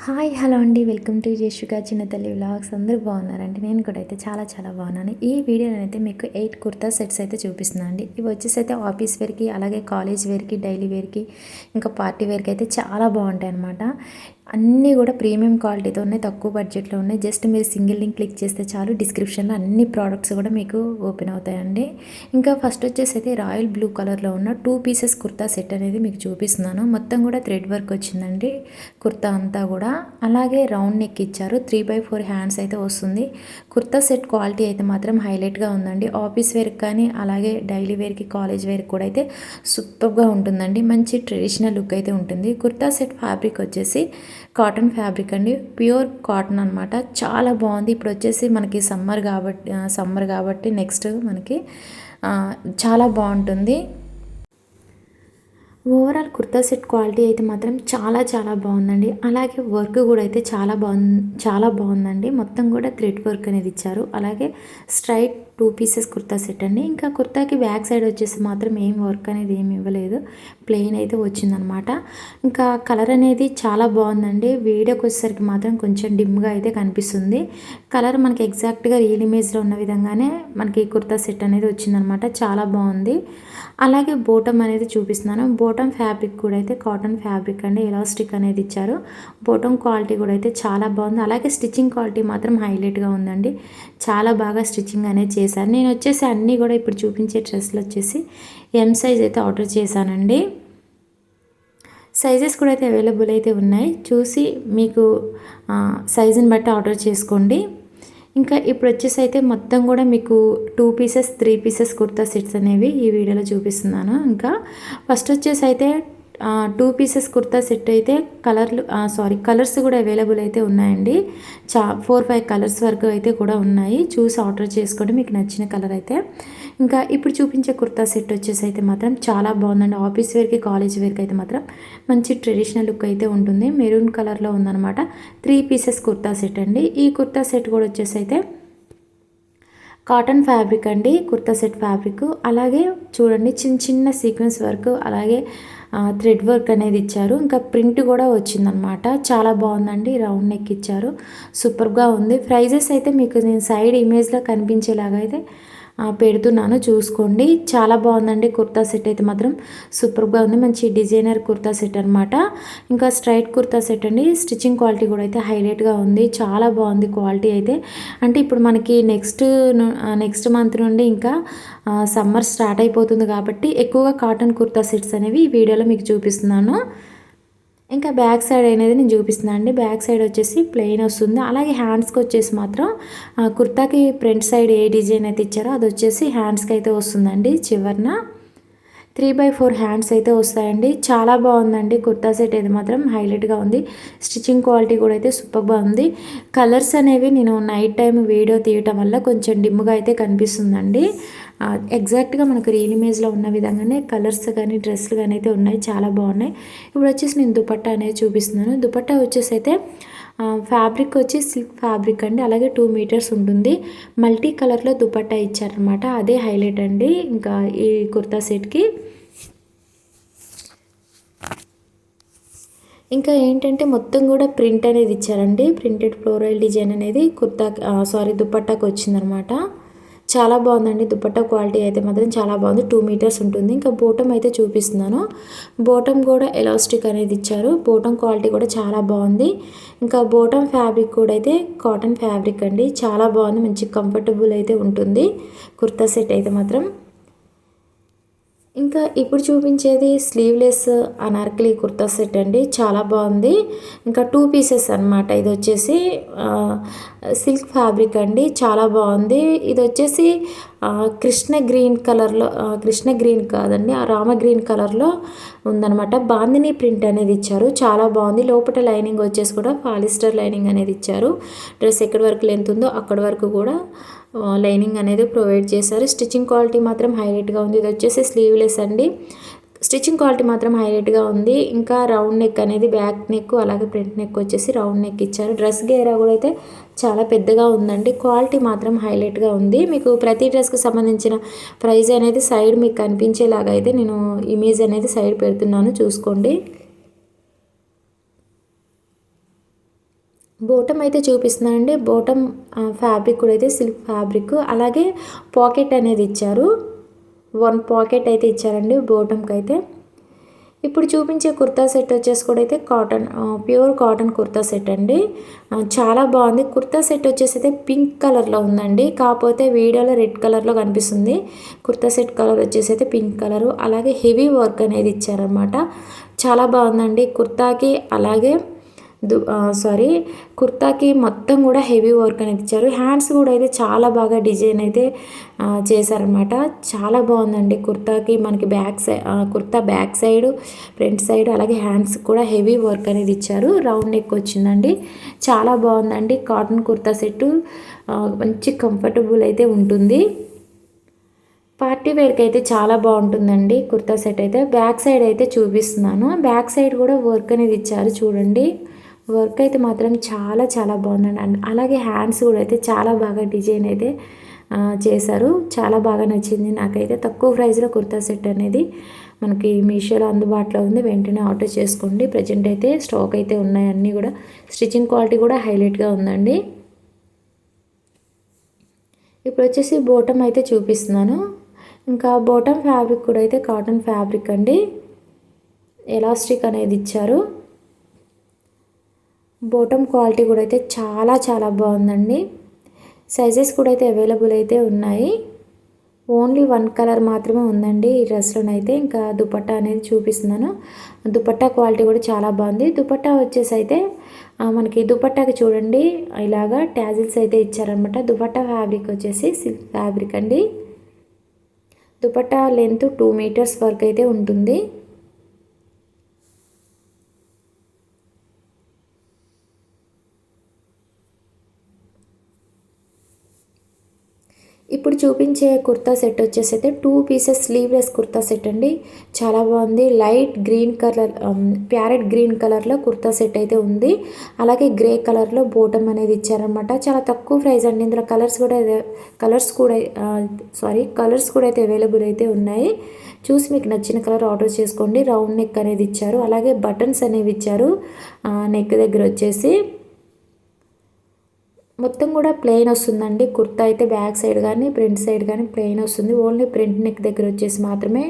Hi hello అండి. Welcome to జేషుగా చిన్న తల్లి వ్లాగ్స్. అందరూ బాగున్నారండి. నేను కూడా అయితే చాలా చాలా బాగున్నాను. ఈ వీడియోలో అయితే మీకు 8 కుర్తా సెట్స్ అయితే చూపిస్తున్నాను అండి. ఇవి వచ్చేసి అయితే ఆఫీస్ వేర్కి, అలాగే కాలేజ్ వేర్కి, డైలీ వేర్కి, ఇంకా పార్టీ వేర్కి అయితే చాలా బాగుంటాయి అన్నమాట. అన్నీ కూడా ప్రీమియం క్వాలిటీతో ఉన్నాయి, తక్కువ బడ్జెట్లో ఉన్నాయి. జస్ట్ మీరు సింగిల్ లింక్ క్లిక్ చేస్తే చాలు, డిస్క్రిప్షన్లో అన్ని ప్రోడక్ట్స్ కూడా మీకు ఓపెన్ అవుతాయండి. ఇంకా ఫస్ట్ వచ్చేసి అయితే రాయల్ బ్లూ కలర్లో ఉన్న 2 పీసెస్ కుర్తా సెట్ అనేది మీకు చూపిస్తున్నాను. మొత్తం కూడా థ్రెడ్ వర్క్ వచ్చిందండి కుర్తా అంతా కూడా. అలాగే రౌండ్ నెక్ ఇచ్చారు, 3/4 హ్యాండ్స్ అయితే వస్తుంది. కుర్తా సెట్ క్వాలిటీ అయితే మాత్రం హైలైట్గా ఉందండి. ఆఫీస్ వేర్కి కానీ, అలాగే డైలీ వేర్కి, కాలేజ్ వేర్కి కూడా అయితే సూపర్గా ఉంటుందండి. మంచి ట్రెడిషనల్ లుక్ అయితే ఉంటుంది. కుర్తా సెట్ ఫ్యాబ్రిక్ వచ్చేసి కాటన్ ఫ్యాబ్రిక్ అండి, ప్యూర్ కాటన్ అనమాట. చాలా బాగుంది. ఇప్పుడు వచ్చేసి మనకి సమ్మర్ కాబట్టి నెక్స్ట్ మనకి చాలా బాగుంటుంది. ఓవరాల్ కుర్తా సెట్ క్వాలిటీ అయితే మాత్రం చాలా చాలా బాగుందండి. అలాగే వర్క్ కూడా అయితే చాలా బాగుందండి. మొత్తం కూడా థ్రెడ్ వర్క్ అనేది ఇచ్చారు. అలాగే స్ట్రైట్ 2 పీసెస్ కుర్తా సెట్ అండి. ఇంకా కుర్తాకి బ్యాక్ సైడ్ వచ్చేసి మాత్రం ఏం వర్క్ అనేది ఏమి ఇవ్వలేదు, ప్లెయిన్ అయితే వచ్చిందనమాట. ఇంకా కలర్ అనేది చాలా బాగుందండి. వీడియోకి వచ్చేసరికి మాత్రం కొంచెం డిమ్గా అయితే కనిపిస్తుంది. కలర్ మనకి ఎగ్జాక్ట్గా రియల్ ఇమేజ్లో ఉన్న విధంగానే మనకి కుర్తా సెట్ అనేది వచ్చిందనమాట. చాలా బాగుంది. అలాగే బోటమ్ అనేది చూపిస్తున్నాను. బోటమ్ ఫ్యాబ్రిక్ కూడా అయితే కాటన్ ఫ్యాబ్రిక్ అండి, ఎలాస్టిక్ అనేది ఇచ్చారు. బోటమ్ క్వాలిటీ కూడా అయితే చాలా బాగుంది. అలాగే స్టిచ్చింగ్ క్వాలిటీ మాత్రం హైలైట్గా ఉందండి. చాలా బాగా స్టిచ్చింగ్ అనేది చేశారు. నేను వచ్చేసి అన్నీ కూడా ఇప్పుడు చూపించే డ్రెస్సులు వచ్చేసి ఎం సైజ్ అయితే ఆర్డర్ చేశానండి. సైజెస్ కూడా అయితే అవైలబుల్ అయితే ఉన్నాయి. చూసి మీకు సైజుని బట్టి ఆర్డర్ చేసుకోండి. ఇంకా ఇప్పుడు వచ్చేసి అయితే మొత్తం కూడా మీకు 2 పీసెస్ 3 పీసెస్ కుర్తా సెట్స్ అనేవి ఈ వీడియోలో చూపిస్తున్నాను. ఇంకా ఫస్ట్ వచ్చేసి అయితే 2 పీసెస్ కుర్తా సెట్ అయితే కలర్స్ కూడా అవైలబుల్ అయితే ఉన్నాయండి. 4-5 కలర్స్ వరకు అయితే కూడా ఉన్నాయి. చూసి ఆర్డర్ చేసుకోండి మీకు నచ్చిన కలర్ అయితే. ఇంకా ఇప్పుడు చూపించే కుర్తా సెట్ వచ్చేసి అయితే మాత్రం చాలా బాగుందండి. ఆఫీస్ వేర్కి, కాలేజ్ వేర్కి అయితే మాత్రం మంచి ట్రెడిషనల్ లుక్ అయితే ఉంటుంది. మెరూన్ కలర్లో ఉందన్నమాట. 3 పీసెస్ కుర్తా సెట్ అండి. ఈ కుర్తా సెట్ కూడా వచ్చేసి అయితే కాటన్ ఫ్యాబ్రిక్ అండి, కుర్తా సెట్ ఫ్యాబ్రిక్. అలాగే చూడండి చిన్న చిన్న సీక్వెన్స్ వర్క్, అలాగే థ్రెడ్ వర్క్ అనేది ఇచ్చారు. ఇంకా ప్రింట్ కూడా వచ్చిందనమాట. చాలా బాగుందండి. రౌండ్ నెక్ ఇచ్చారు, సూపర్గా ఉంది. ప్రైజెస్ అయితే మీకు నేను సైడ్ ఇమేజ్లో కనిపించేలాగా అయితే పెడుతున్నాను, చూసుకోండి. చాలా బాగుందండి. కుర్తా సెట్ అయితే మాత్రం సూపర్గా ఉంది. మంచి డిజైనర్ కుర్తా సెట్ అనమాట. ఇంకా స్ట్రైట్ కుర్తా సెట్ అండి. స్టిచ్చింగ్ క్వాలిటీ కూడా అయితే హైలైట్గా ఉంది. చాలా బాగుంది క్వాలిటీ అయితే. అంటే ఇప్పుడు మనకి నెక్స్ట్ మంత్ నుండి ఇంకా సమ్మర్ స్టార్ట్ అయిపోతుంది కాబట్టి ఎక్కువగా కాటన్ కుర్తా సెట్స్ అనేవి ఈ వీడియోలో మీకు చూపిస్తున్నాను. ఇంకా బ్యాక్ సైడ్ అనేది నేను చూపిస్తున్నాను అండి. బ్యాక్ సైడ్ వచ్చేసి ప్లెయిన్ వస్తుంది. అలాగే హ్యాండ్స్కి వచ్చేసి మాత్రం కుర్తాకి ఫ్రంట్ సైడ్ ఏ డిజైన్ అయితే ఇచ్చారో అది వచ్చేసి హ్యాండ్స్కి అయితే వస్తుందండి. చివరన 3/4 హ్యాండ్స్ అయితే వస్తాయండి. చాలా బాగుందండి. కుర్తా సెట్ అయితే మాత్రం హైలైట్గా ఉంది. స్టిచ్చింగ్ క్వాలిటీ కూడా అయితే సూపర్గా ఉంది. కలర్స్ అనేవి నేను నైట్ టైం వీడియో తీయటం వల్ల కొంచెం డిమ్గా అయితే కనిపిస్తుందండి. ఎగ్జాక్ట్గా మనకు రియల్ ఇమేజ్లో ఉన్న విధంగానే కలర్స్ కానీ డ్రెస్సులు కానీ అయితే ఉన్నాయి. చాలా బాగున్నాయి. ఇప్పుడు వచ్చేసి నేను దుపట్టా అనేది చూపిస్తున్నాను. దుపట్టా వచ్చేసి అయితే ఫ్యాబ్రిక్ వచ్చి సిల్క్ ఫ్యాబ్రిక్ అండి. అలాగే 2 మీటర్స్ ఉంటుంది. మల్టీ కలర్లో దుపట్టా ఇచ్చారనమాట. అదే హైలైట్ అండి ఇంకా ఈ కుర్తా సెట్కి. ఇంకా ఏంటంటే మొత్తం కూడా ప్రింట్ అనేది ఇచ్చారండి. ప్రింటెడ్ ఫ్లోరల్ డిజైన్ అనేది దుపట్టాకు వచ్చిందనమాట. చాలా బాగుందండి. దుపట్టా క్వాలిటీ అయితే మాత్రం చాలా బాగుంది. 2 మీటర్స్ ఉంటుంది. ఇంకా బోటం అయితే చూపిస్తున్నాను. బోటం కూడా ఎలాస్టిక్ అనేది ఇచ్చారు. బోటం క్వాలిటీ కూడా చాలా బాగుంది. ఇంకా బోటం ఫ్యాబ్రిక్ కూడా అయితే కాటన్ ఫ్యాబ్రిక్ అండి. చాలా బాగుంది. మంచి కంఫర్టబుల్ అయితే ఉంటుంది కుర్తా సెట్ అయితే మాత్రం. ఇంకా ఇప్పుడు చూపించేది స్లీవ్లెస్ అనార్కలి కుర్తా సెట్ అండి. చాలా బాగుంది. ఇంకా 2 పీసెస్ అనమాట. ఇది వచ్చేసి సిల్క్ ఫ్యాబ్రిక్ అండి. చాలా బాగుంది. ఇది వచ్చేసి కృష్ణ గ్రీన్ కలర్లో, కృష్ణ గ్రీన్ కాదండి, రామ గ్రీన్ కలర్లో ఉందనమాట. బాందిని ప్రింట్ అనేది ఇచ్చారు. చాలా బాగుంది. లోపల లైనింగ్ వచ్చేసి కూడా పాలిస్టర్ లైనింగ్ అనేది ఇచ్చారు. డ్రెస్ ఎక్కడి వరకు లెంత్ ఉందో అక్కడి వరకు కూడా లైనింగ్ అనేది ప్రొవైడ్ చేశారు. స్టిచ్చింగ్ క్వాలిటీ మాత్రం హైలైట్గా ఉంది. ఇది వచ్చేసి స్లీవ్లెస్ అండి. స్టిచ్చింగ్ క్వాలిటీ మాత్రం హైలైట్గా ఉంది. ఇంకా రౌండ్ నెక్ అనేది, బ్యాక్ నెక్ అలాగే ఫ్రంట్ నెక్ వచ్చేసి రౌండ్ నెక్ ఇచ్చారు. డ్రెస్ గేరా కూడా అయితే చాలా పెద్దగా ఉందండి. క్వాలిటీ మాత్రం హైలైట్గా ఉంది. మీకు ప్రతి డ్రెస్కి సంబంధించిన ప్రైస్ అనేది సైడ్ మీకు కనిపించేలాగా అయితే నేను ఇమేజ్ అనేది సైడ్ పెడుతున్నాను, చూసుకోండి. బోటం అయితే చూపిస్తున్నానండి. బోటం ఫ్యాబ్రిక్ కూడా అయితే సిల్క్ ఫ్యాబ్రిక్, అలాగే పాకెట్ అనేది ఇచ్చారు. 1 పాకెట్ అయితే ఇచ్చారండి బోటంకి అయితే. ఇప్పుడు చూపించే కుర్తా సెట్ వచ్చేసి కూడా అయితే ప్యూర్ కాటన్ కుర్తా సెట్ అండి. చాలా బాగుంది. కుర్తా సెట్ వచ్చేసి అయితే పింక్ కలర్లో ఉందండి, కాకపోతే వీడియోలో రెడ్ కలర్లో కనిపిస్తుంది. కుర్తా సెట్ కలర్ వచ్చేసి అయితే పింక్ కలరు, అలాగే హెవీ వర్క్ అనేది ఇచ్చారనమాట. చాలా బాగుందండి కుర్తాకి. అలాగే కుర్తాకి మొత్తం కూడా హెవీ వర్క్ అనేది ఇచ్చారు. హ్యాండ్స్ కూడా అయితే చాలా బాగా డిజైన్ అయితే చేశారనమాట. చాలా బాగుందండి. కుర్తాకి మనకి kurta back side, front side, అలాగే హ్యాండ్స్ కూడా హెవీ వర్క్ అనేది ఇచ్చారు. రౌండ్ నెక్ వచ్చిందండి. చాలా బాగుందండి. కాటన్ కుర్తా సెట్టు మంచి కంఫర్టబుల్ అయితే ఉంటుంది. పార్టీ వేర్కి అయితే చాలా బాగుంటుందండి కుర్తా సెట్ అయితే. బ్యాక్ సైడ్ అయితే చూపిస్తున్నాను. బ్యాక్ సైడ్ కూడా వర్క్ అనేది ఇచ్చారు చూడండి. వర్క్ అయితే మాత్రం చాలా చాలా బాగుందండి. అలాగే హ్యాండ్స్ కూడా అయితే చాలా బాగా డిజైన్ అయితే చేశారు. చాలా బాగా నచ్చింది నాకైతే. తక్కువ ప్రైస్లో కుర్తా సెట్ అనేది మనకి మీషోలో అందుబాటులో ఉంది. వెంటనే ఆర్డర్ చేసుకోండి. ప్రజెంట్ అయితే స్టాక్ అయితే ఉన్నాయి అన్నీ కూడా. స్టిచ్చింగ్ క్వాలిటీ కూడా హైలైట్గా ఉందండి. ఇప్పుడు వచ్చేసి బోటం అయితే చూపిస్తున్నాను. ఇంకా బోటం ఫ్యాబ్రిక్ కూడా అయితే కాటన్ ఫ్యాబ్రిక్ అండి. ఎలాస్టిక్ అనేది ఇచ్చారు. బోటం క్వాలిటీ కూడా అయితే చాలా చాలా బాగుందండి. సైజెస్ కూడా అయితే అవైలబుల్ అయితే ఉన్నాయి. ఓన్లీ 1 కలర్ మాత్రమే ఉందండి ఈ డ్రెస్లోనైతే. ఇంకా దుపట్టా అనేది చూపిస్తున్నాను. దుపట్టా క్వాలిటీ కూడా చాలా బాగుంది. దుపట్టా వచ్చేసి అయితే మనకి దుపట్టాకి చూడండి ఇలాగా ట్యాజిల్స్ అయితే ఇచ్చారనమాట. దుపట్టా ఫ్యాబ్రిక్ వచ్చేసి సిల్క్ ఫ్యాబ్రిక్ అండి. దుపట్టా లెంత్ 2 మీటర్స్ వరకు అయితే ఉంటుంది. ఇప్పుడు చూపించే కుర్తా సెట్ వచ్చేసి అయితే 2 పీసెస్ స్లీవ్లెస్ కుర్తా సెట్ అండి. చాలా బాగుంది. Light green colour, parrot green కలర్లో కుర్తా సెట్ అయితే ఉంది. అలాగే గ్రే కలర్లో బోటం అనేది ఇచ్చారనమాట. చాలా తక్కువ ప్రైస్ అండి. ఇందులో కలర్స్ కూడా అయితే అవైలబుల్ అయితే ఉన్నాయి. చూసి మీకు నచ్చిన కలర్ ఆర్డర్ చేసుకోండి. రౌండ్ నెక్ అనేది ఇచ్చారు. అలాగే బటన్స్ అనేవి ఇచ్చారు నెక్ దగ్గర వచ్చేసి. మొత్తం కూడా ప్లెయిన్ వస్తుందండి. కుర్తా అయితే బ్యాక్ సైడ్ కానీ ఫ్రంట్ సైడ్ కానీ ప్లెయిన్ వస్తుంది. ఓన్లీ ఫ్రంట్ నెక్ దగ్గర వచ్చేసి మాత్రమే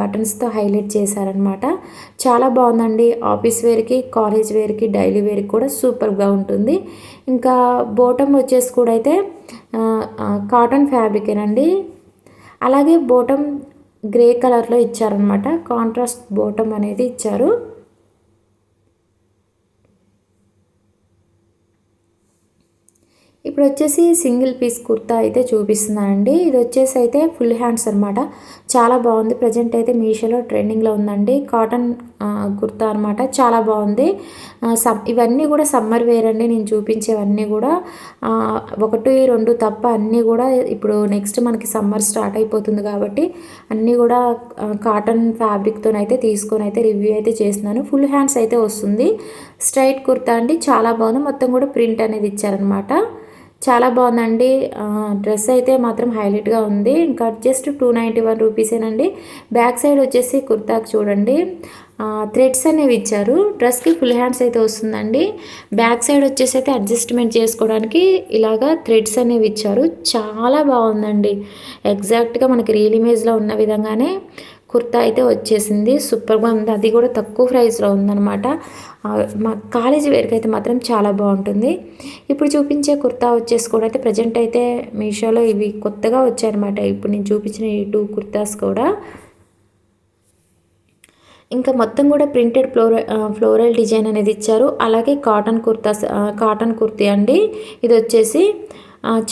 బటన్స్తో హైలైట్ చేశారనమాట. చాలా బాగుందండి. ఆఫీస్ వేర్కి, కాలేజ్ వేర్కి, డైలీ వేర్కి కూడా సూపర్గా ఉంటుంది. ఇంకా బోటం వచ్చేసి కూడా అయితే కాటన్ ఫ్యాబ్రికేనండి. అలాగే బోటం గ్రే కలర్లో ఇచ్చారనమాట. కాంట్రాస్ట్ బోటం అనేది ఇచ్చారు. ఇప్పుడు వచ్చేసి సింగిల్ పీస్ కుర్తా అయితే చూపిస్తున్నానండి. ఇది వచ్చేసి అయితే ఫుల్ హ్యాండ్స్ అనమాట. చాలా బాగుంది. ప్రజెంట్ అయితే మీషోలో ట్రెండింగ్లో ఉందండి. కాటన్ కుర్తా అనమాట. చాలా బాగుంది. ఇవన్నీ కూడా సమ్మర్ వేర్ అండి. నేను చూపించేవన్నీ కూడా 1, 2 తప్ప అన్నీ కూడా ఇప్పుడు నెక్స్ట్ మనకి సమ్మర్ స్టార్ట్ అయిపోతుంది కాబట్టి అన్నీ కూడా కాటన్ ఫ్యాబ్రిక్తోనైతే తీసుకొని అయితే రివ్యూ అయితే చేస్తున్నాను. ఫుల్ హ్యాండ్స్ అయితే వస్తుంది. స్ట్రైట్ కుర్తా అండి. చాలా బాగుంది. మొత్తం కూడా ప్రింట్ అనేది ఇచ్చారనమాట. చాలా బాగుందండి. డ్రెస్ అయితే మాత్రం హైలైట్గా ఉంది. ఇంకా జస్ట్ 291 రూపీసేనండి. బ్యాక్ సైడ్ వచ్చేసి కుర్తాకి చూడండి థ్రెడ్స్ అనేవి ఇచ్చారు. డ్రెస్కి ఫుల్ హ్యాండ్స్ అయితే వస్తుందండి. బ్యాక్ సైడ్ వచ్చేసి అయితే అడ్జస్ట్మెంట్ చేసుకోవడానికి ఇలాగా థ్రెడ్స్ అనేవి ఇచ్చారు. చాలా బాగుందండి. ఎగ్జాక్ట్గా మనకి రియల్ ఇమేజ్లో ఉన్న విధంగానే కుర్తా అయితే వచ్చేసింది. సూపర్గా ఉంది. అది కూడా తక్కువ ప్రైస్లో ఉందన్నమాట. మా కాలేజ్ వేర్కి అయితే మాత్రం చాలా బాగుంటుంది. ఇప్పుడు చూపించే కుర్తా వచ్చేసి కూడా అయితే ప్రజెంట్ అయితే మీషోలో ఇవి కొత్తగా వచ్చాయన్నమాట. ఇప్పుడు నేను చూపించిన ఈ 2 కుర్తాస్ కూడా. ఇంకా మొత్తం కూడా ప్రింటెడ్ ఫ్లోరల్ డిజైన్ అనేది ఇచ్చారు. అలాగే కాటన్ కుర్తీ అండి. ఇది వచ్చేసి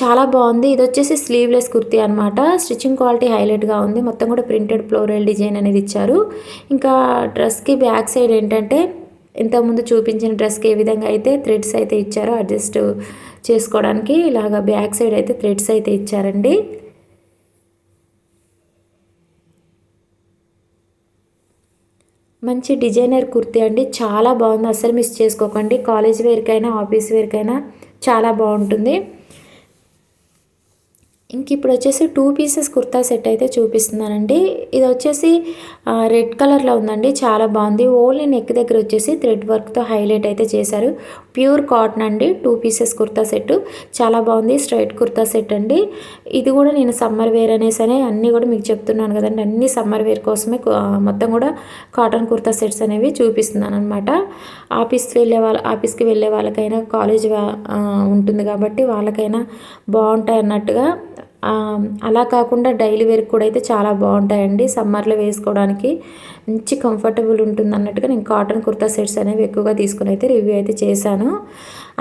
చాలా బాగుంది. ఇది వచ్చేసి స్లీవ్లెస్ కుర్తీ అనమాట. స్టిచ్చింగ్ క్వాలిటీ హైలైట్గా ఉంది. మొత్తం కూడా ప్రింటెడ్ ఫ్లోరల్ డిజైన్ అనేది ఇచ్చారు. ఇంకా డ్రెస్కి బ్యాక్ సైడ్ ఏంటంటే ఇంతకుముందు చూపించిన డ్రెస్కి ఏ విధంగా అయితే థ్రెడ్స్ అయితే ఇచ్చారో అడ్జస్ట్ చేసుకోవడానికి ఇలాగ బ్యాక్ సైడ్ అయితే థ్రెడ్స్ అయితే ఇచ్చారండి. మంచి డిజైనర్ కుర్తీ అండి. చాలా బాగుంది. అస్సలు మిస్ చేసుకోకండి. కాలేజ్ వేర్కైనా ఆఫీస్ వేర్కైనా చాలా బాగుంటుంది. ఇంక ఇప్పుడు వచ్చేసి 2 పీసెస్ కుర్తా సెట్ అయితే చూపిస్తున్నానండి. ఇది వచ్చేసి రెడ్ కలర్‌లో ఉందండి. చాలా బాగుంది. ఓన్లీ నెక్ దగ్గర వచ్చేసి థ్రెడ్ వర్క్‌తో హైలైట్ అయితే చేశారు. ప్యూర్ కాటన్ అండి. 2 పీసెస్ కుర్తా సెట్ చాలా బాగుంది. స్ట్రైట్ కుర్తా సెట్ అండి. ఇది కూడా నేను సమ్మర్ వేర్ అనేసనే అన్నీ కూడా మీకు చెప్తున్నాను కదండి. అన్నీ సమ్మర్ వేర్ కోసమే మొత్తం కూడా కాటన్ కుర్తా సెట్స్ అనేవి చూపిస్తున్నాననమాట. ఆఫీస్కి వెళ్ళే వాళ్ళకైనా కాలేజ్ ఉంటుంది కాబట్టి వాళ్ళకైనా బాగుంటాయి అన్నట్టుగా. అలా కాకుండా డైలీ వేర్‌కి కూడా అయితే చాలా బాగుంటాయండి. సమ్మర్‌లో వేసుకోవడానికి మంచి కంఫర్టబుల్ ఉంటుందన్నట్టుగా నేను కాటన్ కుర్తా సెట్స్ అనేవి ఎక్కువగా తీసుకొని అయితే రివ్యూ అయితే చేశాను.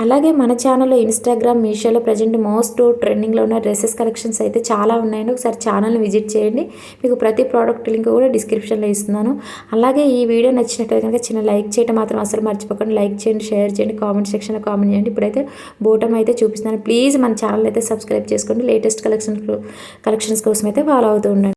అలాగే మన ఛానల్‌లో ఇన్‌స్టాగ్రామ్, మీషోలో ప్రెజెంట్ మోస్ట్ ట్రెండింగ్‌లో ఉన్న డ్రెసెస్ కలెక్షన్స్ అయితే చాలా ఉన్నాయండి. ఒకసారి ఛానల్‌ని విజిట్ చేయండి. మీకు ప్రతి ప్రోడక్ట్ లింక్ కూడా డిస్క్రిప్షన్‌లో ఇస్తున్నాను. అలాగే ఈ వీడియో నచ్చినట్లయితే కనుక చిన్న లైక్ చేయడం మాత్రం అసలు మర్చిపోకండి. లైక్ చేయండి, షేర్ చేయండి, కామెంట్ సెక్షన్‌లో కామెంట్ చేయండి. ఇప్పుడైతే బోటమ్ అయితే చూపిస్తున్నాను. ప్లీజ్ మన ఛానల్ అయితే సబ్స్క్రైబ్ చేసుకోండి. లేటెస్ట్ కలెక్షన్స్ కోసం అయితే ఫాలో అవుతూ ఉండండి.